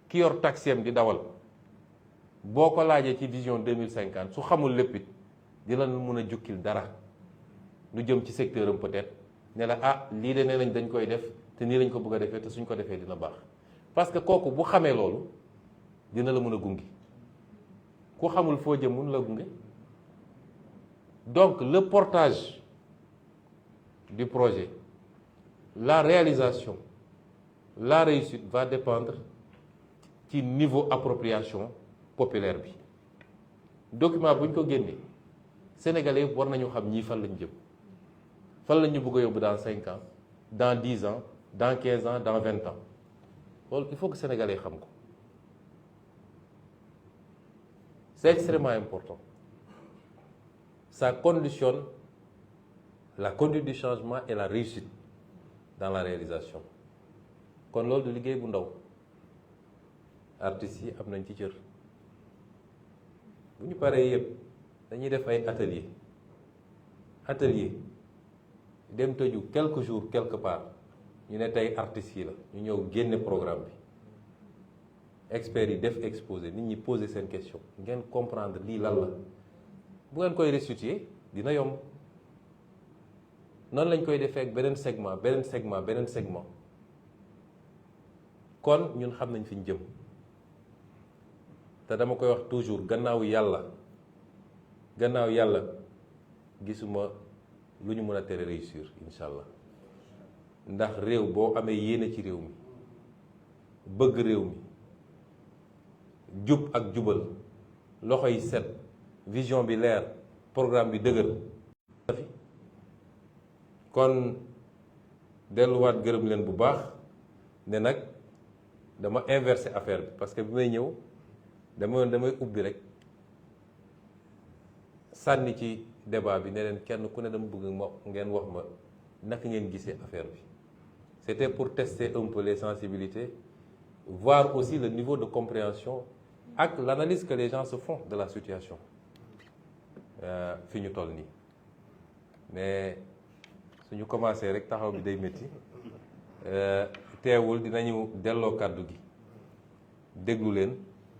S2: ki yor taxiem di dawal boo ko laajee ci vision 2050 su xamul lépp it dina mën a jukkil dara lu jëm ci secteur am peut-être ne la ah lii de nee nañ dañ koy def te nii lañ ko bëgg a defee te suñ ko defee dina baax. parce que kooku bu xamee loolu dina la mën a gunge ku xamul foo jëm mun la gunge. Donc le portage du projet, la réalisation, la réussite va dépendre ci niveau appropriation populaire bi. Document bu ñu ko génnee Sénégalais yëpp war nañu xam ñii fan lañu jëm fan la ñu bëgg a yóbbu dans 5 ans dans 10 ans dans 15 ans dans 20 ans loolu il faut que Sénégalais xam ko. C'est extrêmement important. Ça conditionne la conduite du changement et la réussite dans la réalisation. kon loolu du liggéey bu ndaw artistes yi am nañ ci cër bu ñu paree yëpp dañuy def ay atelier dem tëju quelques jours quelque part ñu ne tey artistes yi la ñu ñëw génne programme bi experts yi def exposé nit ñi poser seen question ngeen comprendre lii lan la bu ngeen koy restituer dina yomb noonu lañ koy defee ak beneen segment kon ñun xam nañ fi ñu jëm te dama koy wax toujours gannaaw yàlla gisuma lu ñu mën a tere réussir incha allah ndax réew boo amee yéene ci réew mi bëgg réew mi jub ak jubal loxo yi set vision bi leer programme bi dëgër kon delluwaat gërëm leen bu baax ne nag dama inversé affaire bi parce que bi may ñëw damay ubbi rek sànni ci débat bi ne leen kenn ku ne dama bëgg ngeen wax ma naka ngeen gisee affaire bi c'était pour tester un peu les sensibilités voir aussi le niveau de compréhension ak l'analyse que les gens se font de la situation fi ñu toll nii mais suñu commencé rek taxaw bi day métti teewul dinañu delloo kàddu gi déglu leen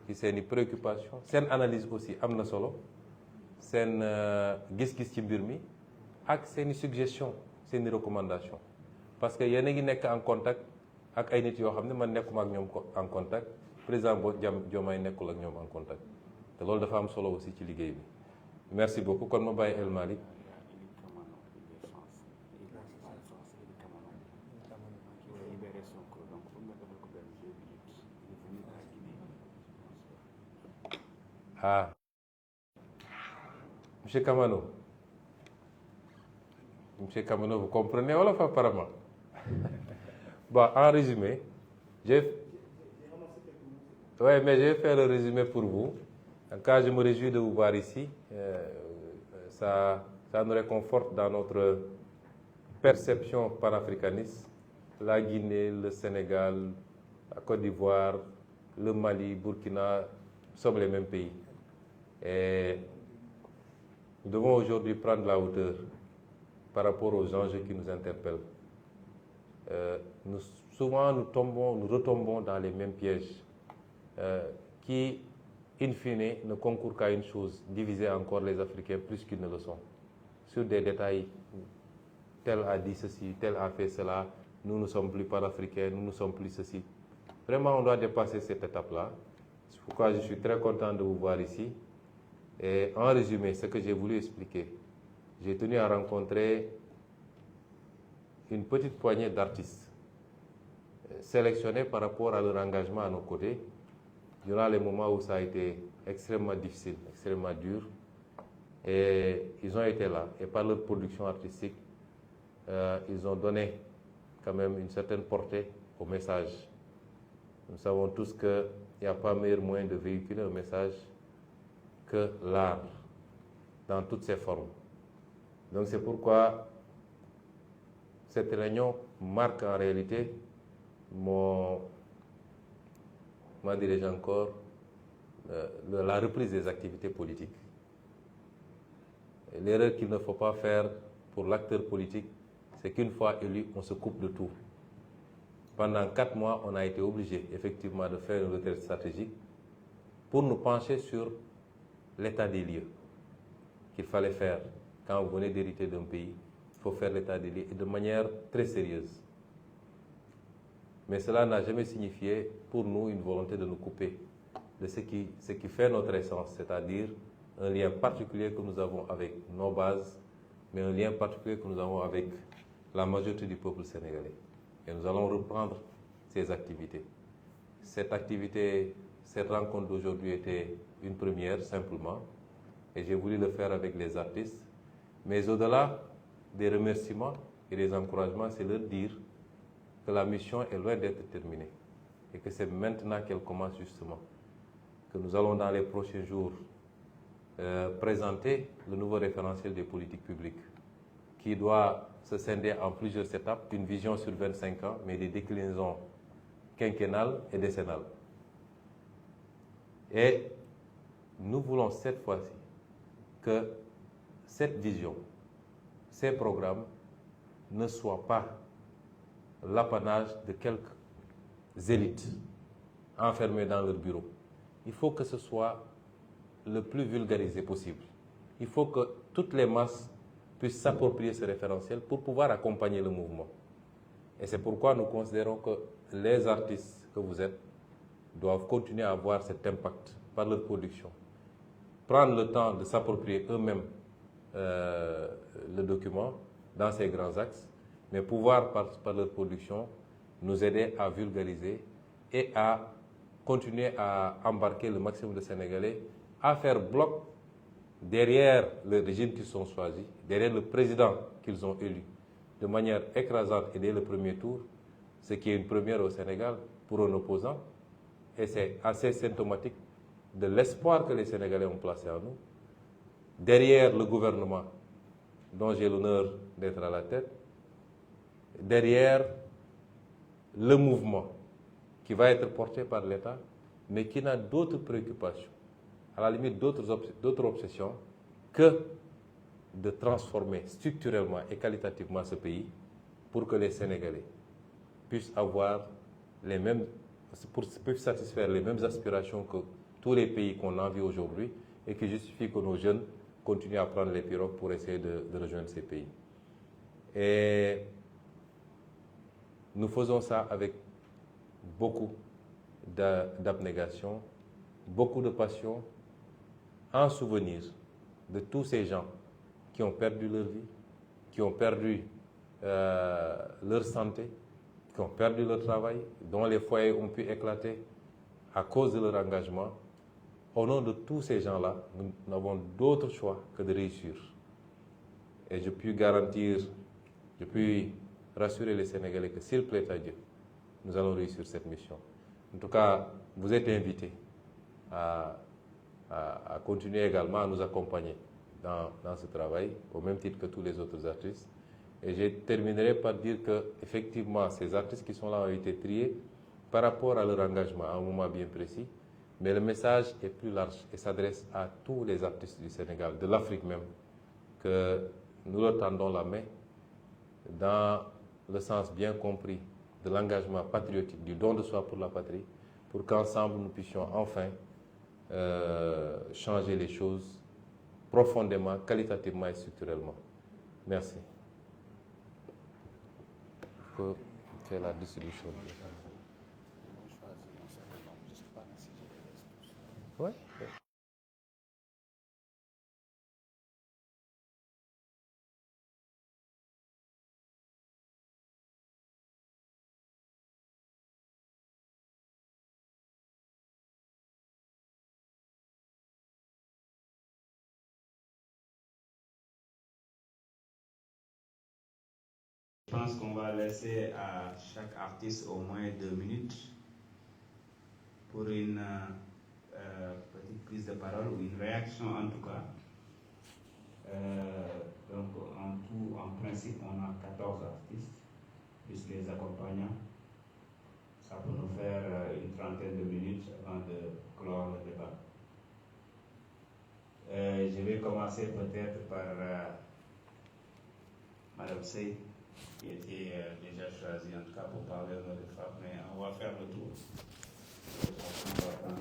S2: ci seeni préoccupation seen analyse aussi am na solo seen gis-gis ci mbir mi ak seeni suggestion seeni recommandation parce que yéen a ngi nekk en contact ak ay nit yoo xam ne man nekkuma ak ñoom en contact président Diomaye nekkul ak ñoom en contact te loolu dafa am solo aussi ci liggéey bi merci beaucoup kon ma bàyyi El Malick. Ah, Monsieur Kamano, vous comprenez wolof apparemment. Bon, en résumé, mais je vais faire le résumé pour vous. En cas, je me réjouis de vous voir ici. Ça nous réconforte dans notre perception panafricaniste. La Guinée, le Sénégal, la Côte d'Ivoire, le Mali, Burkina, nous sommes les mêmes pays. Et nous devons aujourd'hui prendre la hauteur par rapport aux enjeux qui nous interpellent. Souvent, nous retombons dans les mêmes pièges qui, in fine, ne concourent qu'à une chose, diviser encore les Africains plus qu'ils ne le sont. Sur des détails, tel a dit ceci, tel a fait cela, nous ne sommes plus panafricains, nous ne sommes plus ceci. Vraiment, on doit dépasser cette étape-là. C'est pourquoi je suis très content de vous voir ici. Et en résumé, ce que j'ai voulu expliquer, j'ai tenu à rencontrer une petite poignée d'artistes sélectionnés par rapport à leur engagement à nos côtés durant les moments où ça a été extrêmement difficile, extrêmement dur. Et ils ont été là. Et par leur production artistique, ils ont donné quand même une certaine portée au message. Nous savons tous qu'il n'y a pas meilleur moyen de véhiculer un message que l'art, dans toutes ses formes. Donc c'est pourquoi cette réunion marque en réalité comment dirais-je encore, la reprise des activités politiques. L'erreur qu'il ne faut pas faire pour l'acteur politique, c'est qu'une fois élu, on se coupe de tout. Pendant 4 mois, on a été obligé effectivement de faire une retraite stratégique pour nous pencher sur l'état des lieux qu'il fallait faire. Quand vous venez d'hériter d'un pays, il faut faire l'état des lieux et de manière très sérieuse. Mais cela n'a jamais signifié pour nous une volonté de nous couper de ce qui fait notre essence, c'est-à-dire un lien particulier que nous avons avec nos bases, mais un lien particulier que nous avons avec la majorité du peuple sénégalais. Et nous allons reprendre ces activités. Cette rencontre d'aujourd'hui était une première, simplement, et j'ai voulu le faire avec les artistes. Mais au-delà des remerciements et des encouragements, c'est leur dire que la mission est loin d'être terminée et que c'est maintenant qu'elle commence justement. Que nous allons dans les prochains jours présenter le nouveau référentiel des politiques publiques qui doit se scinder en plusieurs étapes, une vision sur 25 ans, mais des déclinaisons quinquennales et décennales. Et nous voulons cette fois-ci que cette vision, ces programmes ne soient pas l'apanage de quelques élites enfermées dans leur bureau. Il faut que ce soit le plus vulgarisé possible. Il faut que toutes les masses puissent s'approprier ce référentiel pour pouvoir accompagner le mouvement. Et c'est pourquoi nous considérons que les artistes que vous êtes doivent continuer à avoir cet impact par leur production. Prendre le temps de s'approprier eux-mêmes le document dans ses grands axes, mais pouvoir, par leur production, nous aider à vulgariser et à continuer à embarquer le maximum de Sénégalais, à faire bloc derrière le régime qu'ils ont choisi, derrière le président qu'ils ont élu, de manière écrasante et dès le premier tour, ce qui est une première au Sénégal pour un opposant, et c'est assez symptomatique de l'espoir que les Sénégalais ont placé en nous, derrière le gouvernement dont j'ai l'honneur d'être à la tête, derrière le mouvement qui va être porté par l'État, mais qui n'a d'autres préoccupations, à la limite d'autres obsessions, que de transformer structurellement et qualitativement ce pays pour que les Sénégalais puissent avoir les mêmes, puissent satisfaire les mêmes aspirations que tous les pays qu'on envie aujourd'hui et qui justifient que nos jeunes continuent à prendre les pirogues pour essayer de rejoindre ces pays. Et nous faisons ça avec beaucoup d'abnégation, beaucoup de passion, en souvenir de tous ces gens qui ont perdu leur vie, qui ont perdu leur santé, qui ont perdu leur travail, dont les foyers ont pu éclater à cause de leur engagement. Au nom de tous ces gens-là, nous n'avons d'autre choix que de réussir. Et je puis rassurer les Sénégalais que s'il plaît à Dieu, nous allons réussir cette mission. En tout cas, vous êtes invités à continuer également à nous accompagner dans ce travail, au même titre que tous les autres artistes. Et je terminerai par dire que, effectivement, ces artistes qui sont là ont été triés par rapport à leur engagement à un moment bien précis, mais le message est plus large et s'adresse à tous les artistes du Sénégal, de l'Afrique même, que nous leur tendons la main dans le sens bien compris de l'engagement patriotique, du don de soi pour la patrie, pour qu'ensemble nous puissions enfin changer les choses profondément, qualitativement et structurellement. Merci. Je peux faire la distribution. Oui.
S1: Je pense qu'on va laisser à chaque artiste au moins 2 minutes pour une petite prise de parole ou une réaction en tout cas. Donc en principe, on a 14 artistes, plus les accompagnants. Ça peut nous faire une trentaine de minutes avant de clore le débat. Je vais commencer peut-être par Madame Sey, qui était déjà choisie en tout cas pour parler au nom des femmes, mais on va faire le tour. On va prendre,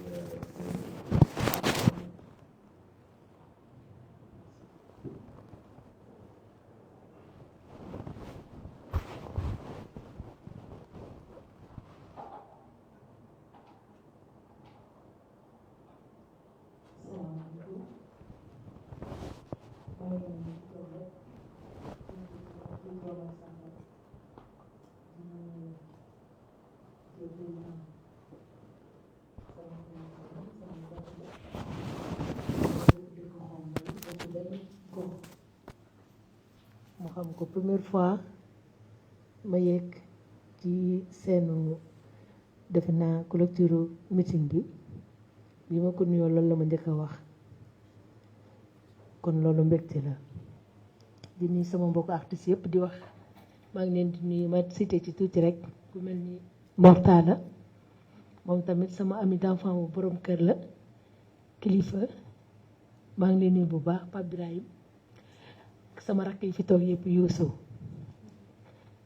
S4: mu xam ko première fois ma yegg ci seenu defe naa clôture meeting bi ma ko nuyoo loolu la ma njëkk a wax kon loolu mbégte la di nuyu sama mbokku artistes yëpp di wax maa ngi leen di nuyu ma cité ci tuuti rek ku mel ni Mortala moom tamit sama ami d'enfant bu borom kër la kilifa maa ngi leen nuyu bu baax Pape Birahim sama rakk yi fi toog yëpp Youssou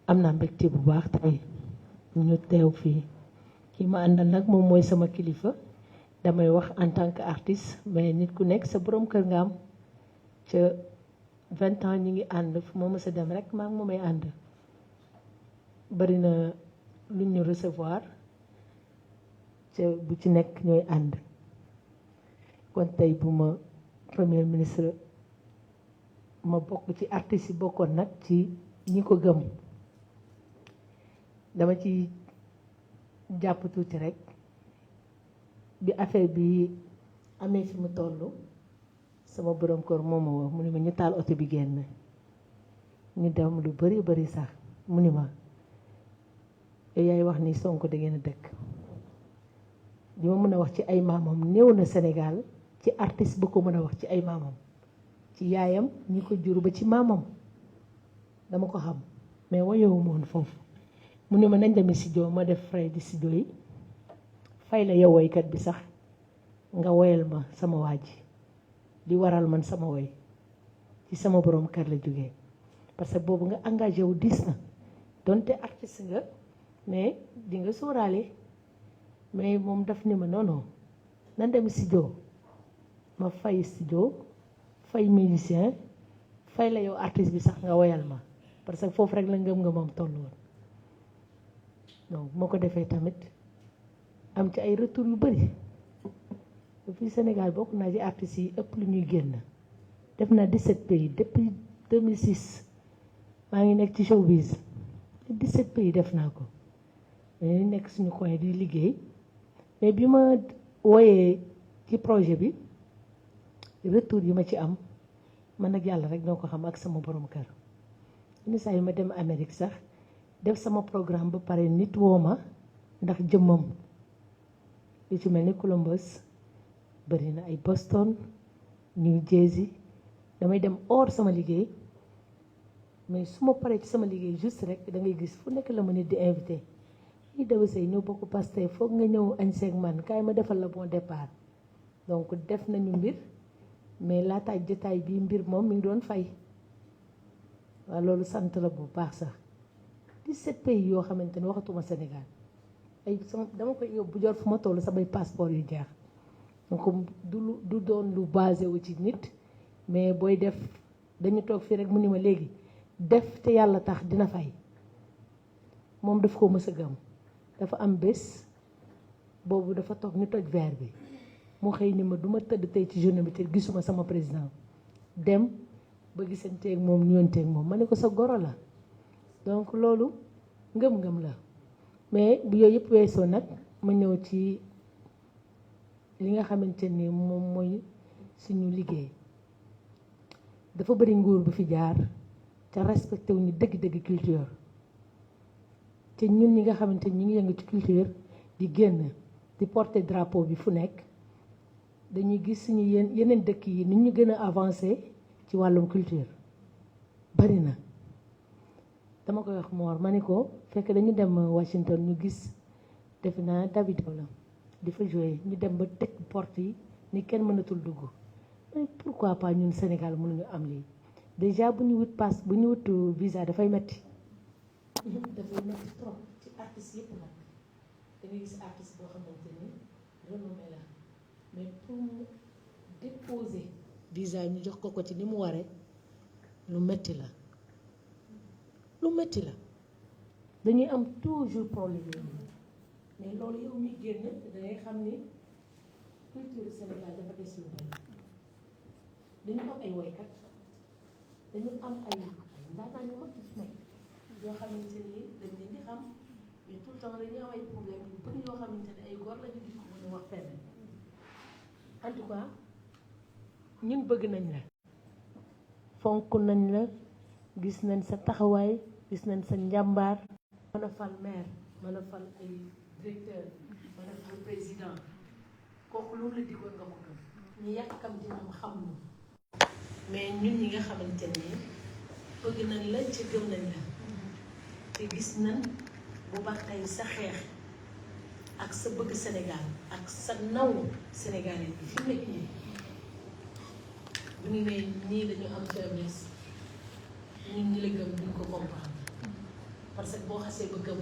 S4: am naa mbégte bu baax tey ñu teew fii kii ma àndal nag moom mooy sama kilifa damay wax en tant que artiste mais nit ku nekk sa borom kër nga am ca 20 ans ñu ngi ànd fu ma mës a dem rek maa ngi moomay ànd bari na lu ñu recevoir ca bu ci nekk ñooy ànd kon tey bu ma premier ministre ma bokk ci artistes yi bokkoon nag ci ñi ko gëm dama ci jàpp tuuti rek bi affaire bi amee fi mu toll sama borom kër moo ma woo mu ni ma ñu taal oto bi génn ñu dem lu bari bari sax mu ni ma yaay wax ni Sonko da ngeen a dëkk li ma mën a wax ci ay maamam néew na Sénégal ci artiste bu ko mën a wax ci ay maamam ci yaayam ñi ko jur ba ci maamam dama ko xam mais woyowu moon foofu mu ne ma nañ demee studio ma def frais di studio yi fay la yow woykat bi sax nga woyal ma sama waa ji di waral man sama woy ci sama borom kër la jógee parce que boobu nga engagé wu diis na donte artiste nga mais di nga sóoraale mais moom daf ni ma non non nan dem studio ma fay studio fay musicien fay la yow artiste bi sax nga woyal ma parce que foofu rek la ngëm-ngëmam toll woon donc moo ko defee tamit am ci ay retour yu bëri fii Sénégal bokk naa ci artistes yi ëpp lu ñuy génn def naa 17 pays depuis 2006 maa ngi nekk ci showbiz 17 pays def naa ko mais nekk suñu coin di liggéey mais bi ma wooyee ci projet bi retour yi ma ci am man ak yàlla rek noo ko xam ak sama borom kër yenn saa yi ma dem Amérique sax def sama programme ba pare nit woo ma ndax jëmmam yu ci mel ni Columbus bari na ay Boston New Jersey damay dem hors sama liggéey mais su ma paree ci sama liggéey juste rek da ngay gis fu nekk la ma nit di invité yi dawa say ñëw bokk Pastef foog nga ñëw añ seeg man kaay ma defal la bon départ donc def nañu mbir mais laataaj jotaay bii mbir moom mi ngi doon fay waaw loolu sant la bu baax sax 17 pays yoo xamante ne waxatuma Sénégal ay sama dama koy yóbbu jor fu ma toll samay passeport yu jeex donc du doon lu basé wu ci nit mais booy def dañu toog fii rek mu ni ma léegi def te yàlla tax dina fay moom daf ko mës a gëm dafa am bés boobu dafa toog ñu toj verre bi mu xëy ni ma du ma tëdd tey ci journée bi te gisuma sama président dem ba gisanteeg moom ñoonteeg moom ma ne ko sa goro la donc loolu ngëm-ngëm la mais bu yooyu yëpp weesoo nag ma ñëw ci li nga xamante ni moom mooy suñu liggéey dafa bëri nguur bu fi jaar te respecté wu ñu dëgg-dëgg culture te ñun ñi nga xamante ni ñu ngi yëngu ci culture di génn di porter drapeau bi fu nekk dañuy gis suñu yeneen dëkk yi ni ñu gën a avancé ci wàllum culture bari na dama koy wax Mor ma ni ko fekk dañu dem Washington ñu gis defe naa Davido la di fa joué ñu dem ba teg porte yi ni kenn mënatul dugg mais pourquoi pas ñun Sénégal mënuñu am lii déjà bu ñu wut passe bu ñu wut visa dafay metti dafay metti trop ci artistes yëpp nag da ngay gis artiste boo xamante ni renommé la mais pour mu déposer visa ñu jox ko ci ni mu waree lu metti la dañuy am toujours problème yooyu mais loolu yow mi génn da ngay xam ni culture Sénégal dafa des lu bari dañu am ay woykat dañu am ay ndaanaan yu mag ci nekk yoo xamante ni dañ leen di xam mais tout le temps dañuy am ay problème yu bëri yoo xamante ne ay góor lañu di ko mën a wax fenn en tout cas ñun bëgg nañ la fonk nañ la gis nañ sa taxawaay gis nañ sa njàmbaar mën a fal maire mën a fal ay directeur mën a fal président kooku loolu la diggoon nga ko gëm ñu yàkkam di moom xam nu mais ñun ñi nga xamante ni bëgg nañ la ci gëm nañ la te gis nañ bu baax tey sa xeex ak sa bëgg Sénégal ak sa naw sénégalais yi fi nekk nii bu ñu nee ñii dañu am faiblesse ñun ñi la gëm duñ ko comprendre parce que boo xasee ba gëm